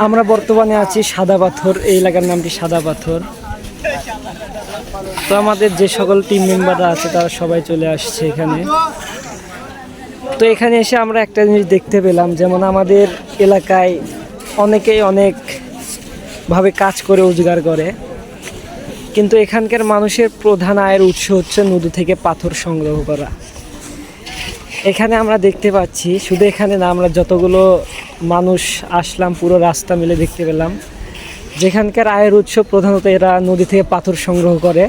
আমরা বর্তমানে আছি সাদা পাথর, এই এলাকার নামটি সাদা পাথর। তো আমাদের যে সকল টিম মেম্বাররা আছে তারা সবাই চলে আসছে এখানে। তো এখানে এসে আমরা একটা জিনিস দেখতে পেলাম, যেমন আমাদের এলাকায় অনেকেই অনেকভাবে কাজ করে রোজগার করে, কিন্তু এখানকার মানুষের প্রধান আয়ের উৎস হচ্ছে নদী থেকে পাথর সংগ্রহ করা। এখানে আমরা দেখতে পাচ্ছি, শুধু এখানে না, আমরা যতগুলো মানুষ আসলাম পুরো রাস্তা মিলে দেখতে পেলাম যেখানকার আয়ের উৎস প্রধানত এরা নদী থেকে পাথর সংগ্রহ করে।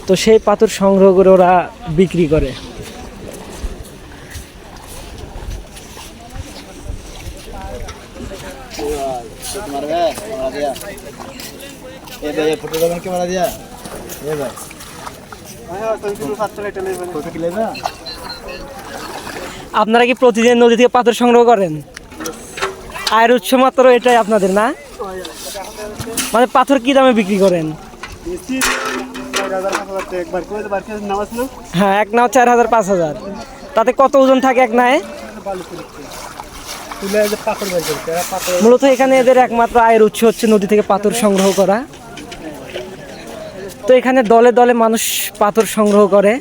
তো সেই পাথর সংগ্রহ করে ওরা বিক্রি করে। আপনারা কি প্রতিদিন নদী থেকে পাথর সংগ্রহ করেন? আয়ের উৎস মাত্র এটাই আপনাদের, না? মানে পাথর কি দামে বিক্রি করেন? হ্যাঁ, এক নাও 4,000-5,000। তাতে কত ওজন থাকে এক নায়ে? মূলত এখানে এদের একমাত্র আয়ের উৎস হচ্ছে নদী থেকে পাথর সংগ্রহ করা। তো এখানে দলে দলে মানুষ পাথর সংগ্রহ করে।